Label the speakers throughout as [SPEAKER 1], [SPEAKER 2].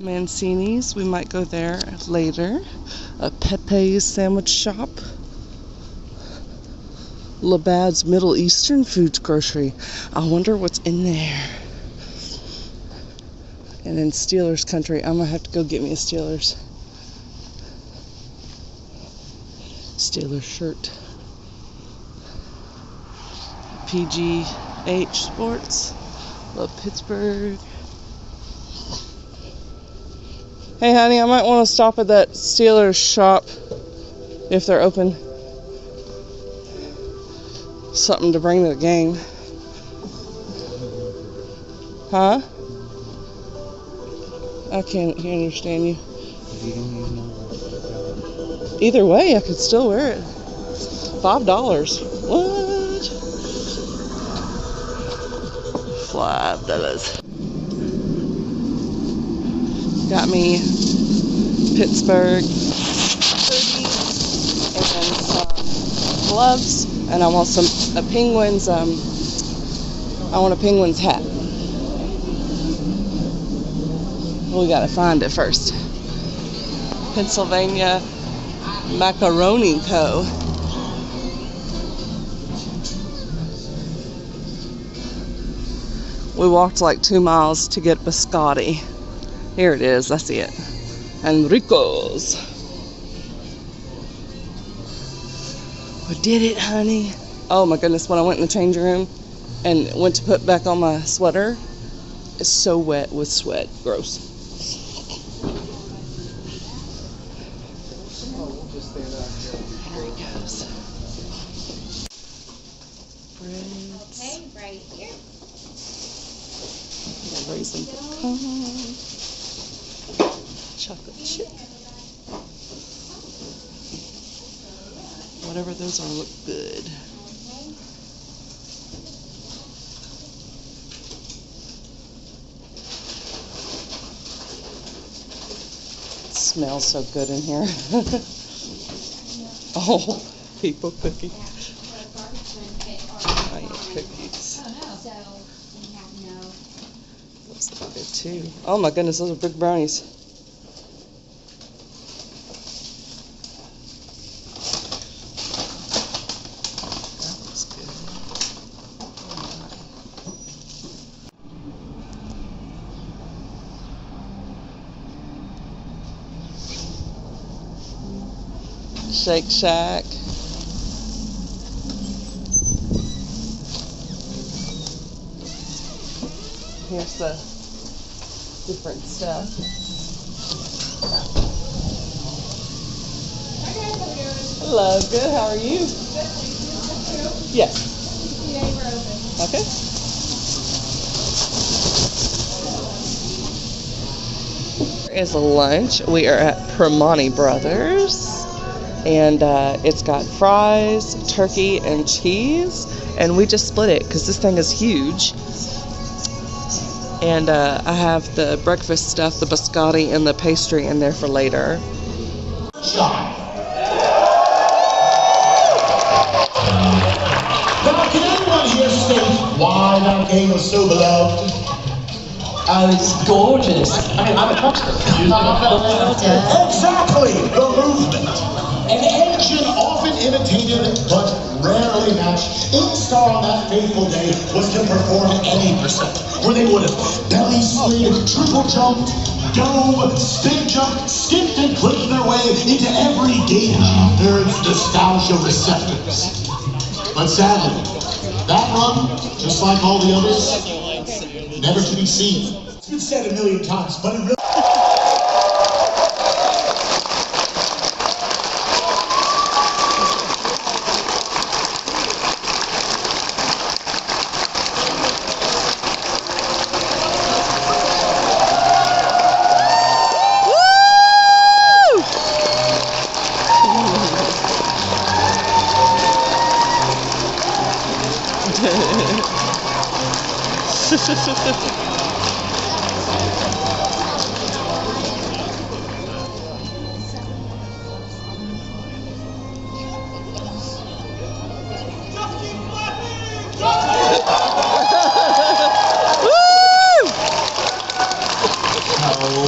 [SPEAKER 1] Mancini's, we might go there later. A Pepe's sandwich shop. Labatt's Middle Eastern Foods Grocery. I wonder what's in there. And in Steelers country, I'm gonna have to go get me a Steelers shirt. PGH Sports. Love Pittsburgh. Hey honey, I might want to stop at that Steelers shop if they're open. Something to bring to the game. Huh? I can't understand you. Either way, I could still wear it. $5. What? $5. Got me Pittsburgh hoodie and some gloves, and I want a Penguins. I want a Penguins hat. We gotta find it first. Pennsylvania Macaroni Co. We walked like 2 miles to get biscotti. Here it is, I see it. Enrico's. We did it, honey. Oh my goodness, when I went in the changing room and went to put back on my sweater, it's so wet with sweat. Gross. Here he goes. Breads.
[SPEAKER 2] Okay, right here.
[SPEAKER 1] Raisin pecan. Chocolate chip. Whatever those are look good. It smells so good in here. Oh, people cooking. I eat cookies. Those look good too. Oh my goodness, those are big brownies. Shake Shack. Here's the different stuff. Hello, good. How are you? Yes. Okay. Here is lunch. We are at Primani Brothers. And it's got fries, turkey, and cheese. And we just split it because this thing is huge. And I have the breakfast stuff, the biscotti, and the pastry in there for later.
[SPEAKER 3] Now, can anyone here state why that game was so beloved?
[SPEAKER 4] It's gorgeous. I mean, I'm a coaster.
[SPEAKER 3] Exactly, the movement. An engine often imitated but rarely matched. Each star on that fateful day was to perform any percent, where they would have belly slid, triple jumped, dove, spin jumped, skipped, and clicked their way into every gauge nerd's nostalgia receptors. But sadly, that run, just like all the others, never to be seen. It's been said a million times, but it really...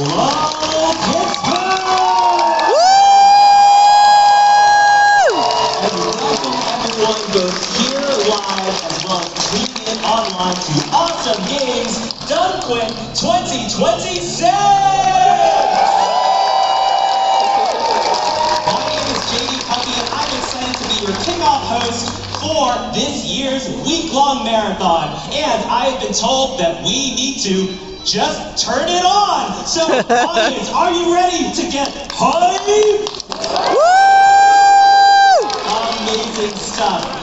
[SPEAKER 1] Woo!
[SPEAKER 2] My name is JD Puppy, and I'm excited to be your kickoff host for this year's week-long marathon. And I've been told that we need to just turn it on. So, audience, are you ready to get hyped? Amazing stuff.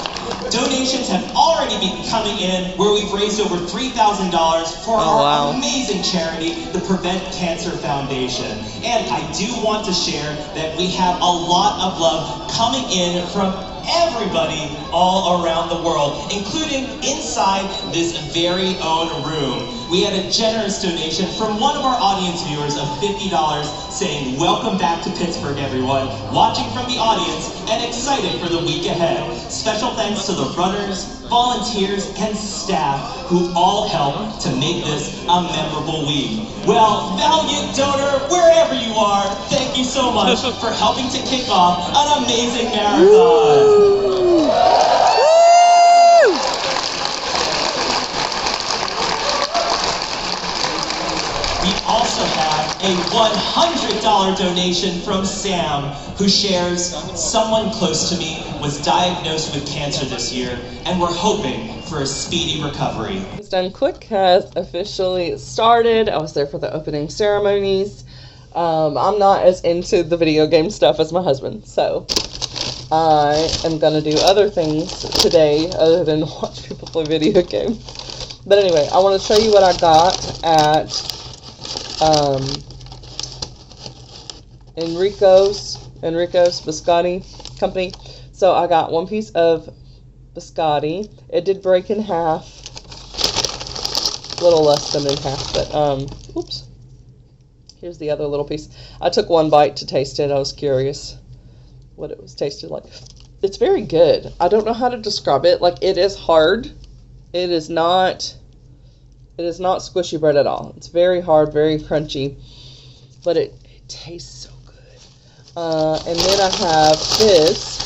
[SPEAKER 2] Donations have already been coming in, where we've raised over $3,000 for our amazing charity, the Prevent Cancer Foundation. And I do want to share that we have a lot of love coming in from everybody all around the world, including inside this very own room. We had a generous donation from one of our audience viewers of $50 saying, "Welcome back to Pittsburgh, everyone. Watching from the audience and excited for the week ahead." Special thanks to the runners, volunteers, and staff who all helped to make this a memorable week. Well, valiant donor, wherever you are, thank you so much for helping to kick off an amazing marathon. We also have a $100 donation from Sam, who shares, "Someone close to me was diagnosed with cancer this year, and we're hoping for a speedy recovery."
[SPEAKER 1] It's Done Quick has officially started. I was there for the opening ceremonies. I'm not as into the video game stuff as my husband, so I am going to do other things today other than watch people play video games. But anyway, I want to show you what I got at Enrico's Biscotti Company. So I got one piece of biscotti. It did break in half, a little less than in half, but oops. Here's the other little piece. I took one bite to taste it. I was curious what it was tasted like. It's very good. I don't know how to describe it. Like, it is hard. It is not squishy bread at all. It's very hard, very crunchy, but it tastes so good. And then I have this,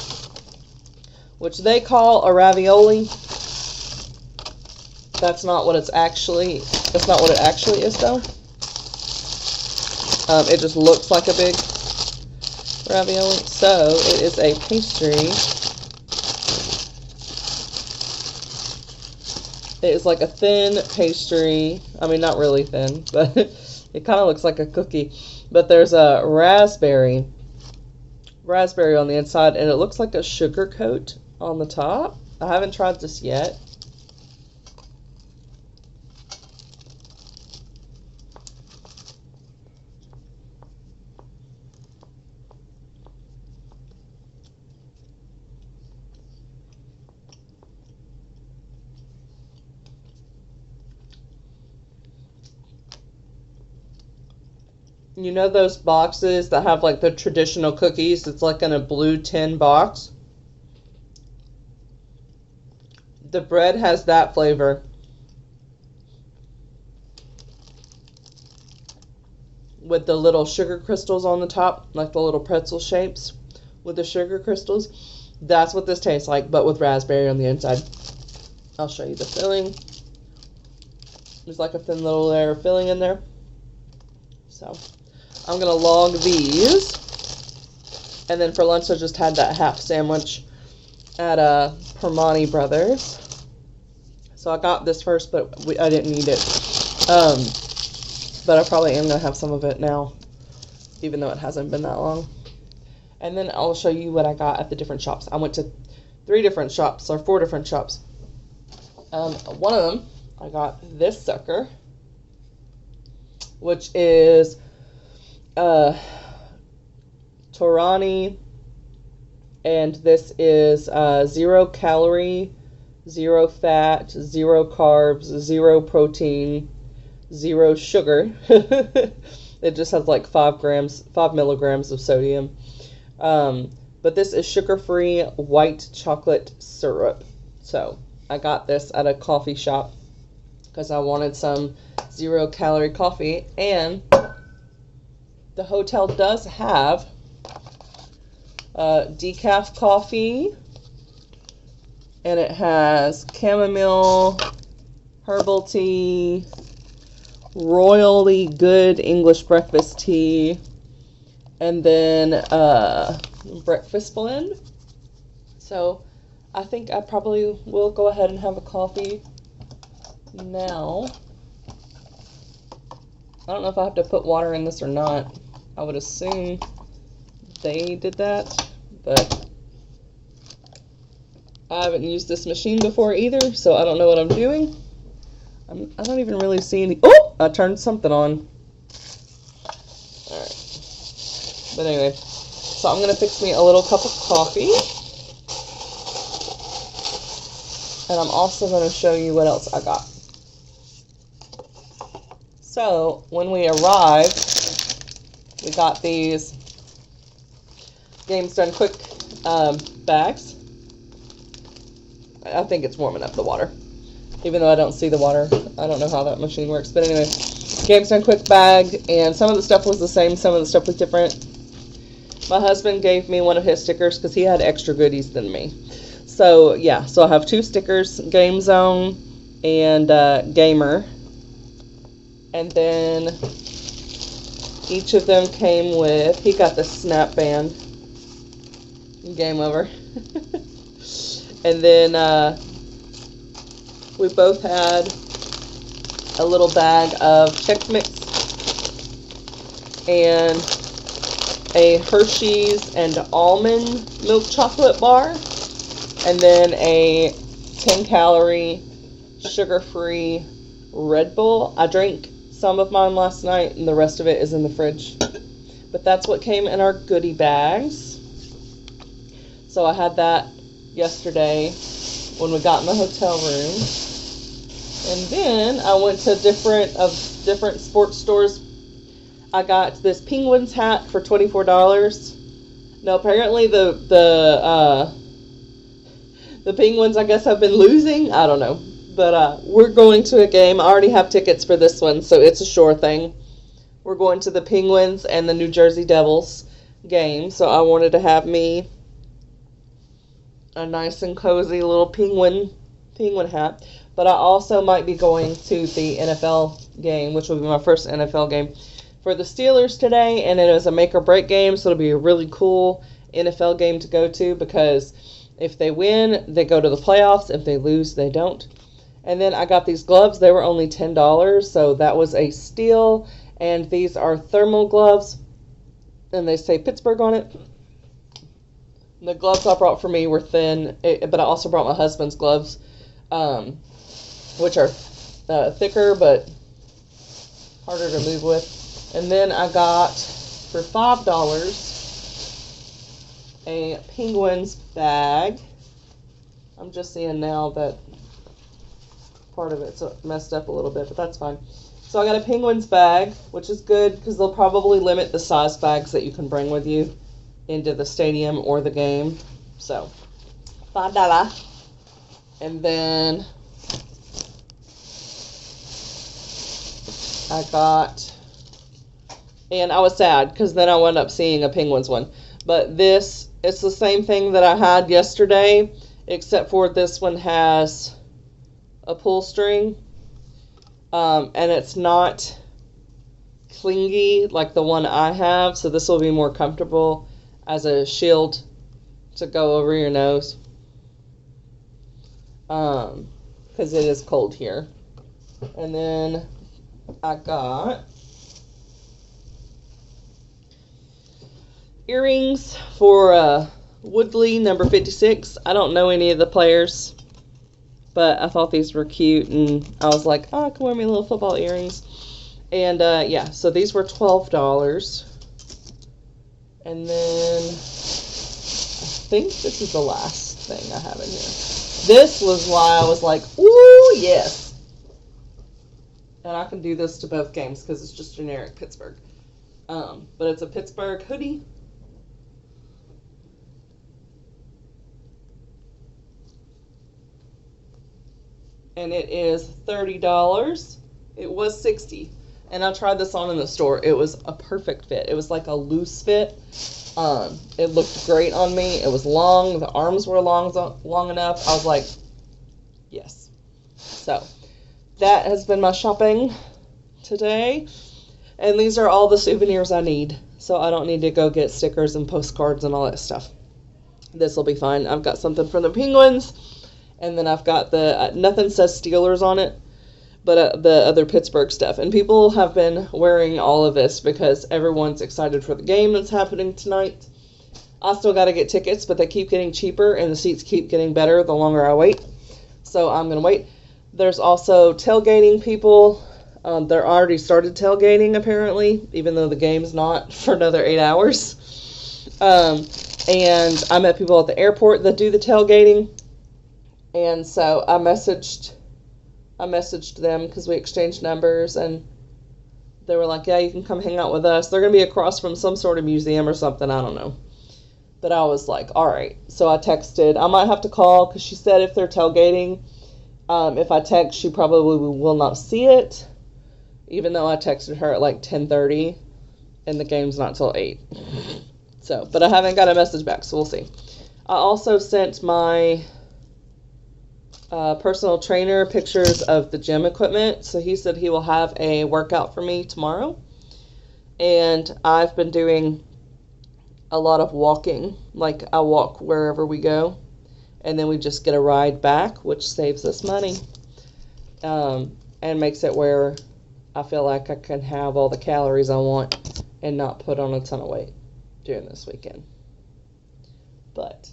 [SPEAKER 1] which they call a ravioli. That's not what it actually is, though. It just looks like a big ravioli. So it is a pastry. It is like a thin pastry. I mean, not really thin, but it kind of looks like a cookie. But there's a raspberry on the inside, and it looks like a sugar coat on the top. I haven't tried this yet. You know those boxes that have like the traditional cookies? It's like in a blue tin box. The bread has that flavor. With the little sugar crystals on the top, like the little pretzel shapes with the sugar crystals. That's what this tastes like, but with raspberry on the inside. I'll show you the filling. There's like a thin little layer of filling in there. So I'm going to log these. And then for lunch, I just had that half sandwich at Permani Brothers. So I got this first, but I didn't eat it. But I probably am going to have some of it now, even though it hasn't been that long. And then I'll show you what I got at the different shops. I went to 4 different shops. One of them, I got this sucker, which is Torani, and this is 0 calorie, 0 fat, 0 carbs, 0 protein, 0 sugar. It just has like 5 milligrams of sodium. But this is sugar-free white chocolate syrup. So I got this at a coffee shop because I wanted some 0 calorie coffee, and the hotel does have decaf coffee, and it has chamomile, herbal tea, royally good English breakfast tea, and then breakfast blend. So I think I probably will go ahead and have a coffee now. I don't know if I have to put water in this or not. I would assume they did that, but I haven't used this machine before either, so I don't know what I'm doing. I don't even really see any. Oh, I turned something on. Alright. But anyway, so I'm going to fix me a little cup of coffee. And I'm also going to show you what else I got. So, when we arrived, we got these Games Done Quick bags. I think it's warming up the water. Even though I don't see the water. I don't know how that machine works. But anyway, Games Done Quick bag. And some of the stuff was the same. Some of the stuff was different. My husband gave me one of his stickers because he had extra goodies than me. So, yeah. So, I have 2 stickers. Game Zone and Gamer. And then each of them came with... He got the snap band. Game over. And then... we both had a little bag of Chex Mix and a Hershey's and almond milk chocolate bar, and then a 10-calorie sugar-free Red Bull. I drank some of mine last night, and the rest of it is in the fridge. But that's what came in our goodie bags. So I had that yesterday when we got in the hotel room. And then I went to different sports stores. I got this Penguins hat for $24. Now apparently the Penguins, I guess, have been losing. I don't know. But we're going to a game. I already have tickets for this one, so it's a sure thing. We're going to the Penguins and the New Jersey Devils game. So I wanted to have me a nice and cozy little penguin hat. But I also might be going to the NFL game, which will be my first NFL game for the Steelers today. And it is a make or break game, so it'll be a really cool NFL game to go to, because if they win, they go to the playoffs. If they lose, they don't. And then I got these gloves. They were only $10, so that was a steal. And these are thermal gloves, and they say Pittsburgh on it. The gloves I brought for me were thin, but I also brought my husband's gloves, which are thicker but harder to move with. And then I got, for $5, a Penguins bag. I'm just seeing now that part of it's messed up a little bit, but that's fine. So I got a Penguins bag, which is good because they'll probably limit the size bags that you can bring with you into the stadium or the game. So, $5. And then I got, and I was sad because then I wound up seeing a Penguins one. But this, it's the same thing that I had yesterday, except for this one has a pull string. And it's not clingy like the one I have, so this will be more comfortable as a shield to go over your nose, because it is cold here. And then I got earrings for Woodley number 56. I don't know any of the players, but I thought these were cute, and I was like, oh, I can wear my little football earrings. And yeah, so these were $12. And then I think this is the last thing I have in here. This was why I was like, ooh, yes. And I can do this to both games because it's just generic Pittsburgh. But it's a Pittsburgh hoodie. And it is $30. It was $60. And I tried this on in the store. It was a perfect fit. It was like a loose fit. It looked great on me. It was long. The arms were long enough. I was like, yes. So, that has been my shopping today. And these are all the souvenirs I need. So I don't need to go get stickers and postcards and all that stuff. This will be fine. I've got something for the Penguins. And then I've got the, nothing says Steelers on it, but the other Pittsburgh stuff. And people have been wearing all of this because everyone's excited for the game that's happening tonight. I still got to get tickets, but they keep getting cheaper and the seats keep getting better the longer I wait. So I'm going to wait. There's also tailgating people. They're already started tailgating, apparently, even though the game's not for another 8 hours. And I met people at the airport that do the tailgating. And so I messaged them because we exchanged numbers, and they were like, yeah, you can come hang out with us. They're going to be across from some sort of museum or something. I don't know. But I was like, all right. So I texted. I might have to call because she said if they're tailgating, if I text, she probably will not see it. Even though I texted her at like 10:30, and the game's not till 8. So, but I haven't got a message back, so we'll see. I also sent my personal trainer pictures of the gym equipment. So he said he will have a workout for me tomorrow. And I've been doing a lot of walking. Like I walk wherever we go, and then we just get a ride back, which saves us money, and makes it where I feel like I can have all the calories I want and not put on a ton of weight during this weekend. But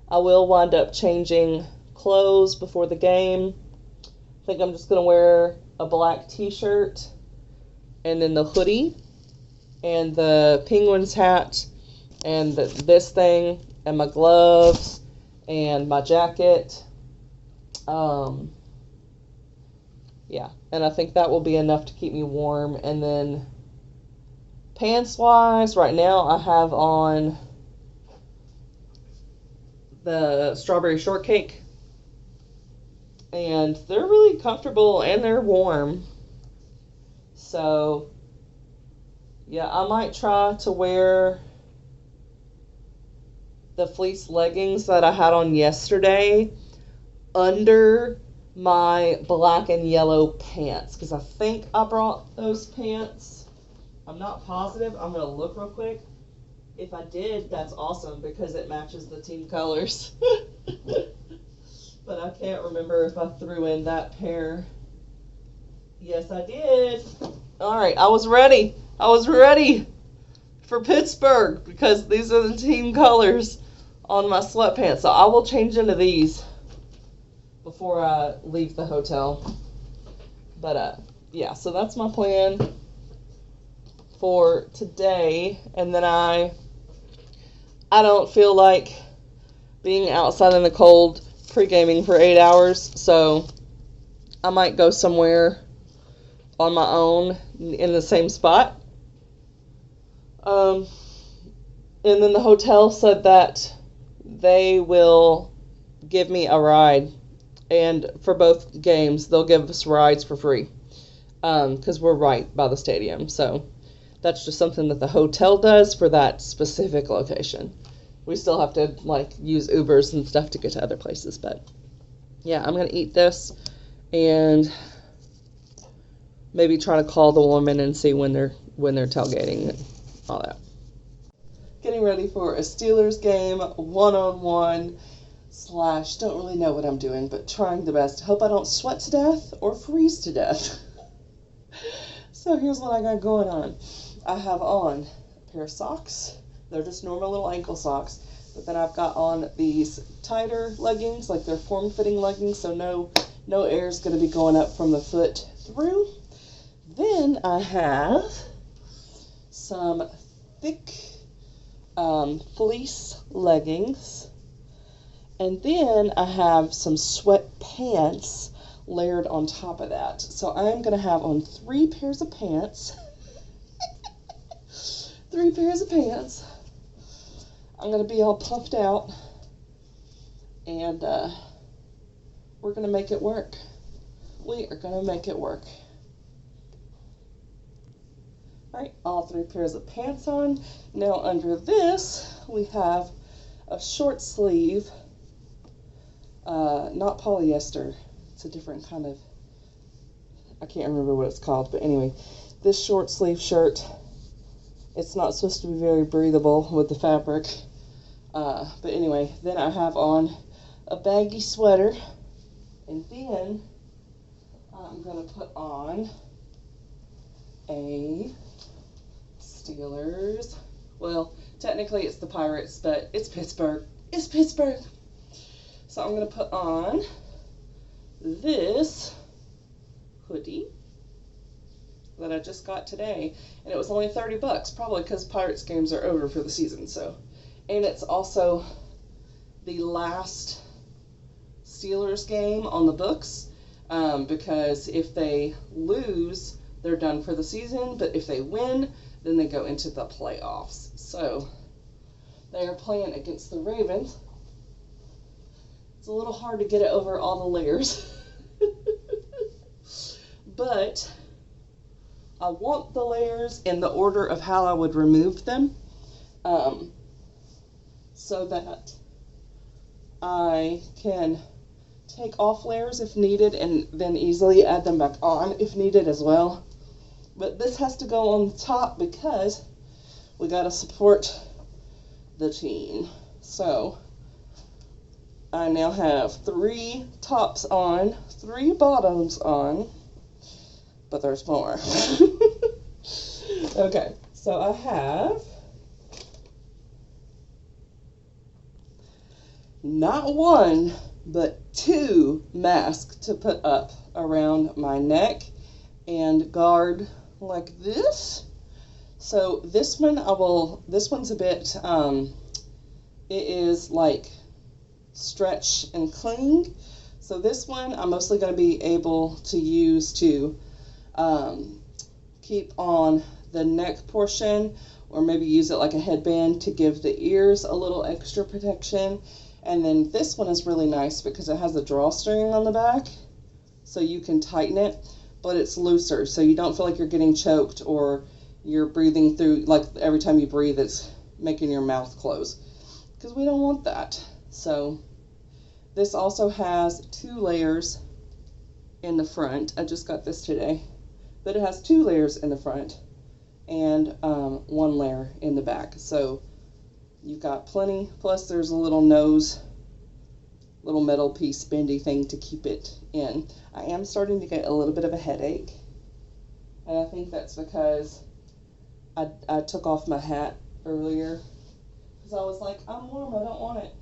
[SPEAKER 1] I will wind up changing clothes before the game. I think I'm just going to wear a black t-shirt and then the hoodie and the Penguins hat and this thing and my gloves and my jacket. Yeah, and I think that will be enough to keep me warm. And then pants-wise, right now I have on the strawberry shortcake. And they're really comfortable and they're warm. So, yeah, I might try to wear the fleece leggings that I had on yesterday under my black and yellow pants, because I think I brought those pants. I'm not positive. I'm going to look real quick. If I did, that's awesome because it matches the team colors. But I can't remember if I threw in that pair. Yes, I did. All right, I was ready. I was ready for Pittsburgh because these are the team colors on my sweatpants. So I will change into these before I leave the hotel. But yeah, so that's my plan for today. And then I don't feel like being outside in the cold pre-gaming for 8 hours, so I might go somewhere on my own in the same spot. And then the hotel said that they will give me a ride, and for both games they'll give us rides for free because we're right by the stadium. So that's just something that the hotel does for that specific location. We still have to like use Ubers and stuff to get to other places, but yeah, I'm gonna eat this and maybe try to call the woman and see when they're tailgating and all that. Getting ready for a Steelers game, 1-on-1 / don't really know what I'm doing, but trying the best. Hope I don't sweat to death or freeze to death. So here's what I got going on. I have on a pair of socks. They're just normal little ankle socks. But then I've got on these tighter leggings, like they're form-fitting leggings, so no air is going to be going up from the foot through. Then I have some thick fleece leggings. And then I have some sweatpants layered on top of that. So I'm going to have on 3 pairs of pants. 3 pairs of pants. I'm going to be all puffed out, and we're going to make it work. We are going to make it work. All right, all 3 pairs of pants on. Now under this, we have a short sleeve, not polyester. It's a different kind of I can't remember what it's called, but anyway, this short sleeve shirt, it's not supposed to be very breathable with the fabric. But anyway, then I have on a baggy sweater, and then I'm going to put on a Steelers. Well, technically it's the Pirates, but it's Pittsburgh. It's Pittsburgh. So I'm going to put on this hoodie that I just got today, and it was only 30 bucks, probably because Pirates games are over for the season. So, and it's also the last Steelers game on the books, because if they lose, they're done for the season, but if they win, then they go into the playoffs. So they are playing against the Ravens. It's a little hard to get it over all the layers. But I want the layers in the order of how I would remove them, so that I can take off layers if needed and then easily add them back on if needed as well. But this has to go on the top because we got to support the team. So I now have 3 tops on, 3 bottoms on, but there's more. Okay, so I have not 1, but 2 masks to put up around my neck and guard like this. So this one this one's a bit, it is like stretch and cling. So this one I'm mostly going to be able to use to keep on the neck portion, or maybe use it like a headband to give the ears a little extra protection. And then this one is really nice because it has a drawstring on the back, so you can tighten it, but it's looser, so you don't feel like you're getting choked or you're breathing through, like every time you breathe it's making your mouth close, because we don't want that. So this also has 2 layers in the front. I just got this today, but it has 2 layers in the front and 1 layer in the back. So you've got plenty, plus there's a little nose, little metal piece bendy thing to keep it in. I am starting to get a little bit of a headache, and I think that's because I took off my hat earlier, because I was like, I'm warm, I don't want it.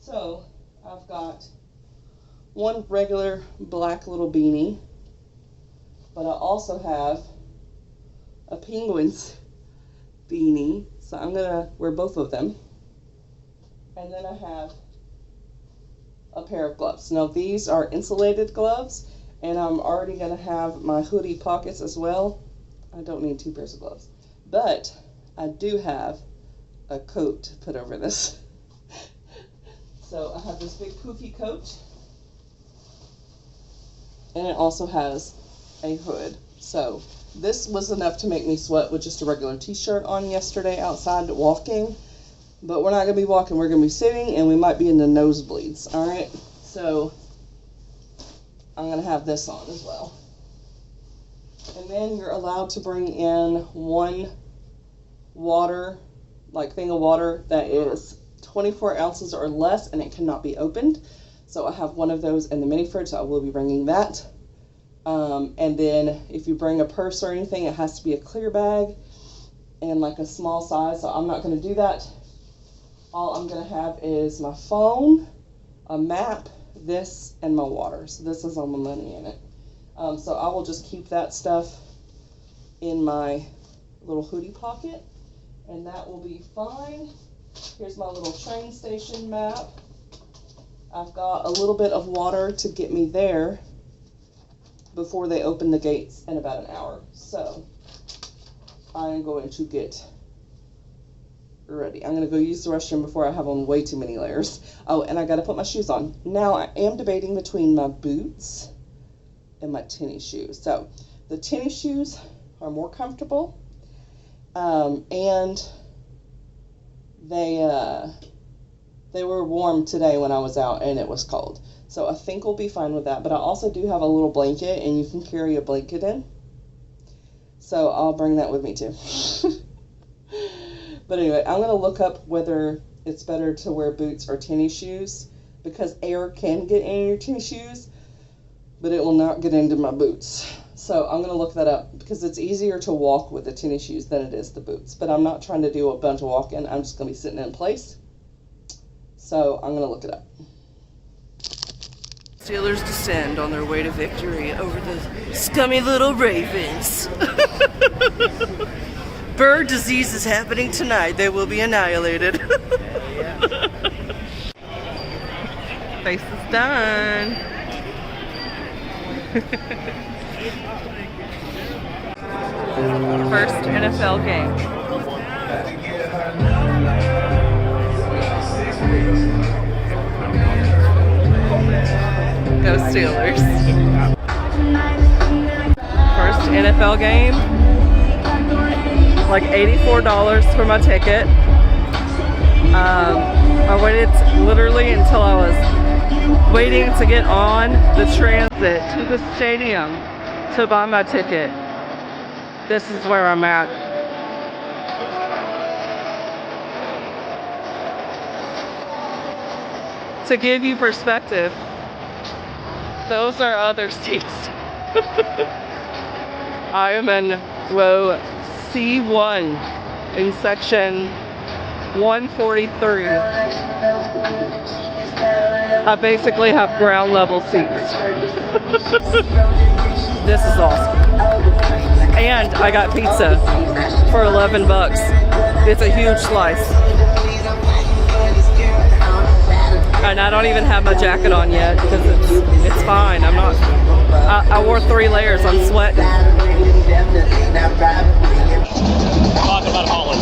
[SPEAKER 1] So I've got 1 regular black little beanie, but I also have a Penguins beanie, so I'm gonna wear both of them. And then I have a pair of gloves. Now these are insulated gloves, and I'm already gonna have my hoodie pockets as well. I don't need 2 pairs of gloves, but I do have a coat to put over this. So I have this big poofy coat, and it also has a hood. So this was enough to make me sweat with just a regular t-shirt on yesterday outside walking, but we're not going to be walking, we're going to be sitting, and we might be in the nosebleeds. Alright, so I'm going to have this on as well. And then you're allowed to bring in 1 water, like thing of water that is 24 ounces or less, and it cannot be opened. So I have 1 of those in the mini fridge, so I will be bringing that. And then if you bring a purse or anything, it has to be a clear bag and like a small size, so I'm not going to do that. All I'm going to have is my phone, a map, this, and my water. So this is all my money in it. So I will just keep that stuff in my little hoodie pocket, and that will be fine. Here's my little train station map. I've got a little bit of water to get me there before they open the gates in about an hour. So I'm going to get ready. I'm going to go use the restroom before I have on way too many layers. Oh, and I got to put my shoes on. Now I am debating between my boots and my tennis shoes. So the tennis shoes are more comfortable, and they were warm today when I was out and it was cold. So I think we'll be fine with that. But I also do have a little blanket, and you can carry a blanket in. So I'll bring that with me too. But anyway, I'm going to look up whether it's better to wear boots or tennis shoes, because air can get in your tennis shoes, but it will not get into my boots. So I'm going to look that up, because it's easier to walk with the tennis shoes than it is the boots. But I'm not trying to do a bunch of walking. I'm just going to be sitting in place. So I'm going to look it up. Steelers descend on their way to victory over the scummy little Ravens. Bird disease is happening tonight. They will be annihilated. Face is done. First NFL game. Go Steelers. First NFL game. Like $84 for my ticket. I waited literally until I was waiting to get on the transit to the stadium to buy my ticket. This is where I'm at. To give you perspective, those are other seats. I am in row C1 in section 143. I basically have ground level seats. This is awesome. And I got pizza for $11. It's a huge slice. And I don't even have my jacket on yet because it's fine. I'm not. I wore 3 layers. I'm sweating.
[SPEAKER 2] Talk about Holland.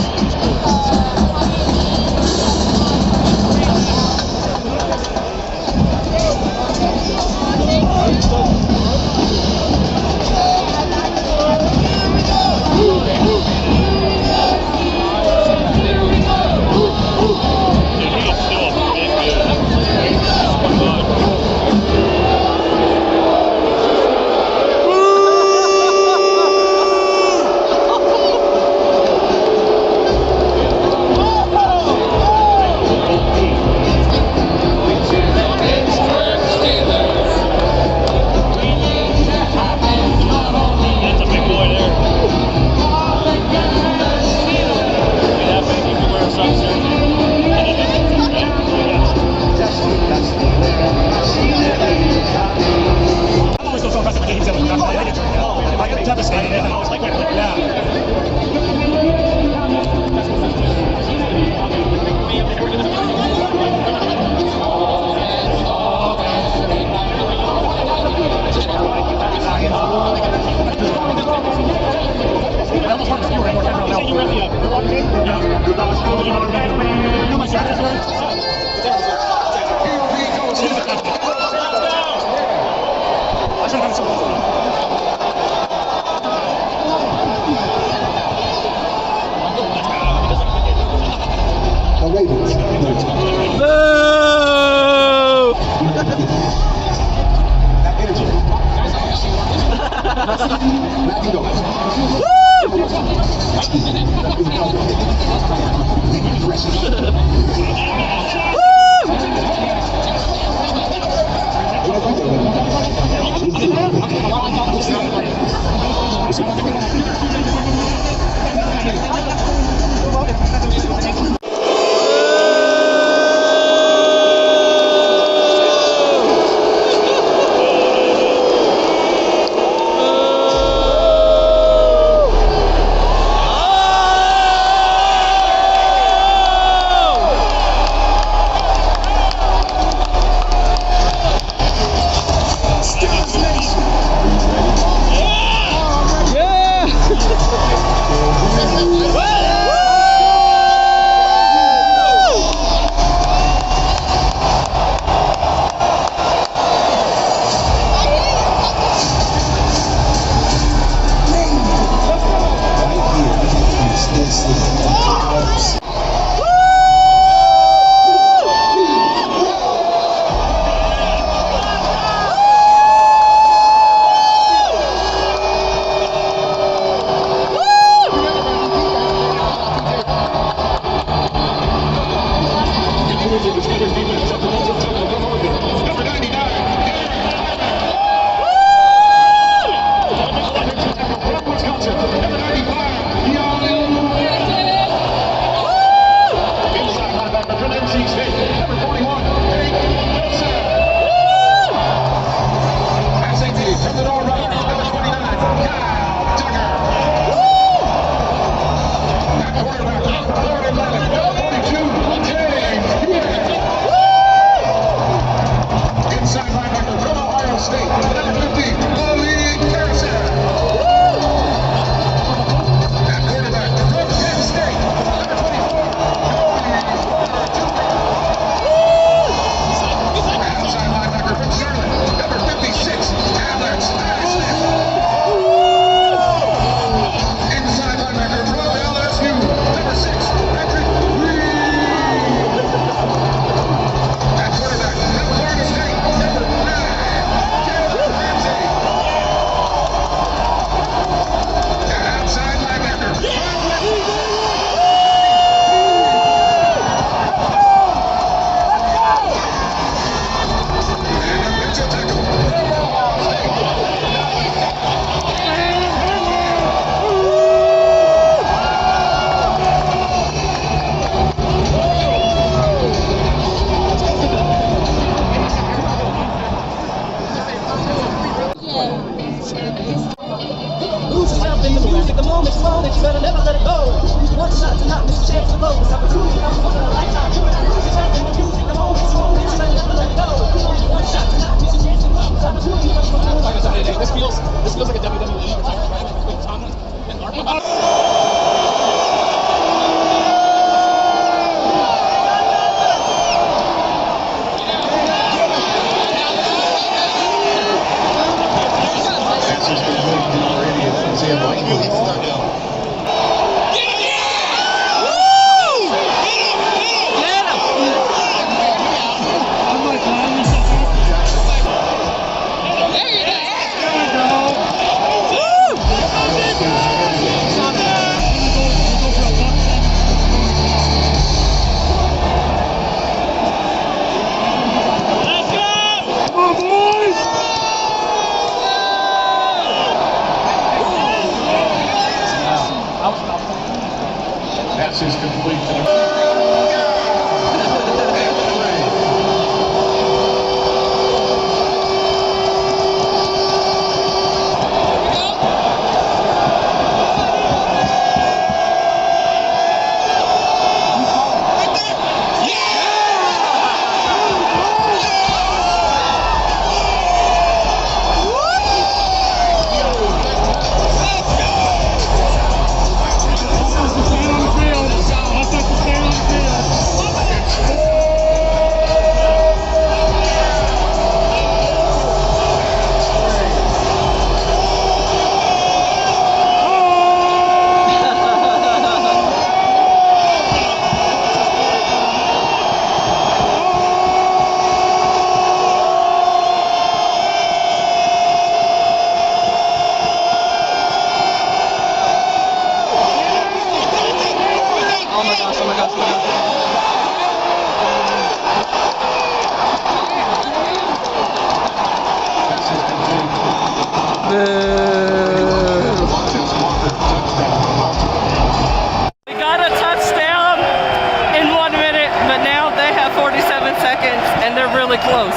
[SPEAKER 1] Really close.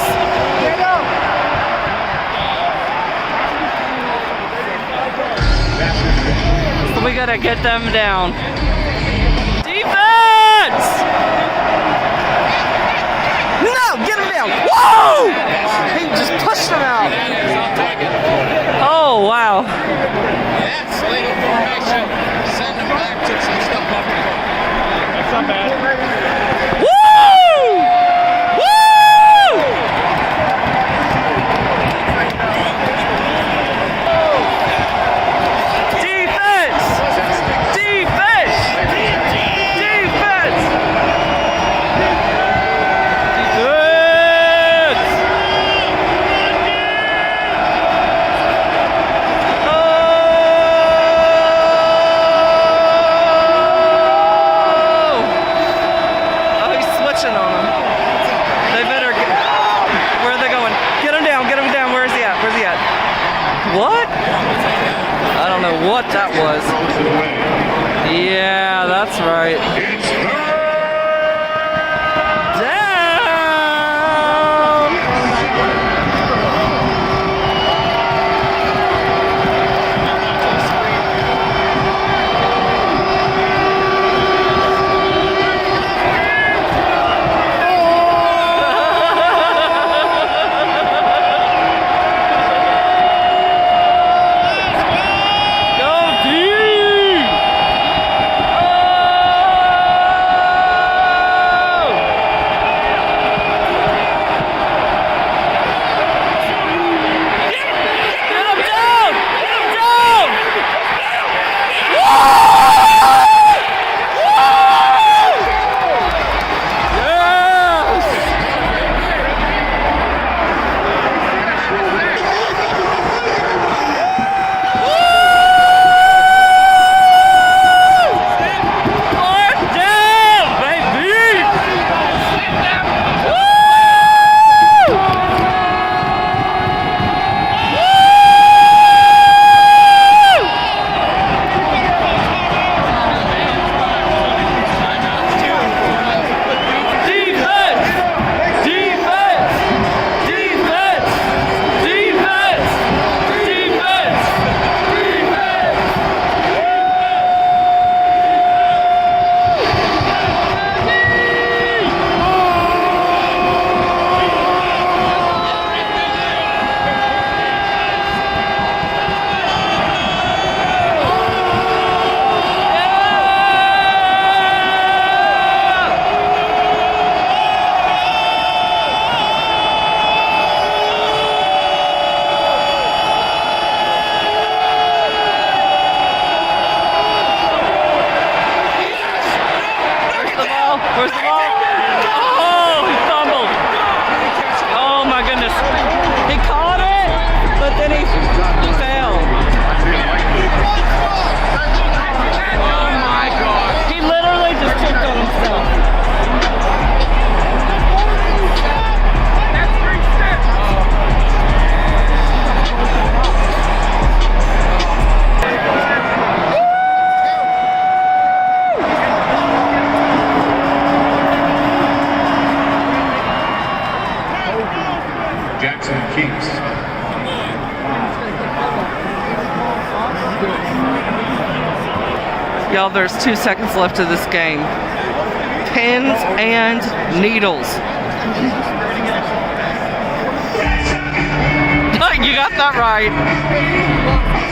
[SPEAKER 1] So we gotta get them down. Defense! No, get him down. Whoa! He just pushed him out. Oh, wow.
[SPEAKER 5] That's legal formation. Send him back to some stuff up the court. That's not bad.
[SPEAKER 1] Woo! What? I don't know what that was. Yeah, that's right. Where's the ball? Oh, he fumbled. Oh my goodness. He caught it, but then he fell. Oh my God. He literally just tripped on himself. y'all, there's 2 seconds left of this game. Pins and needles. You got that right.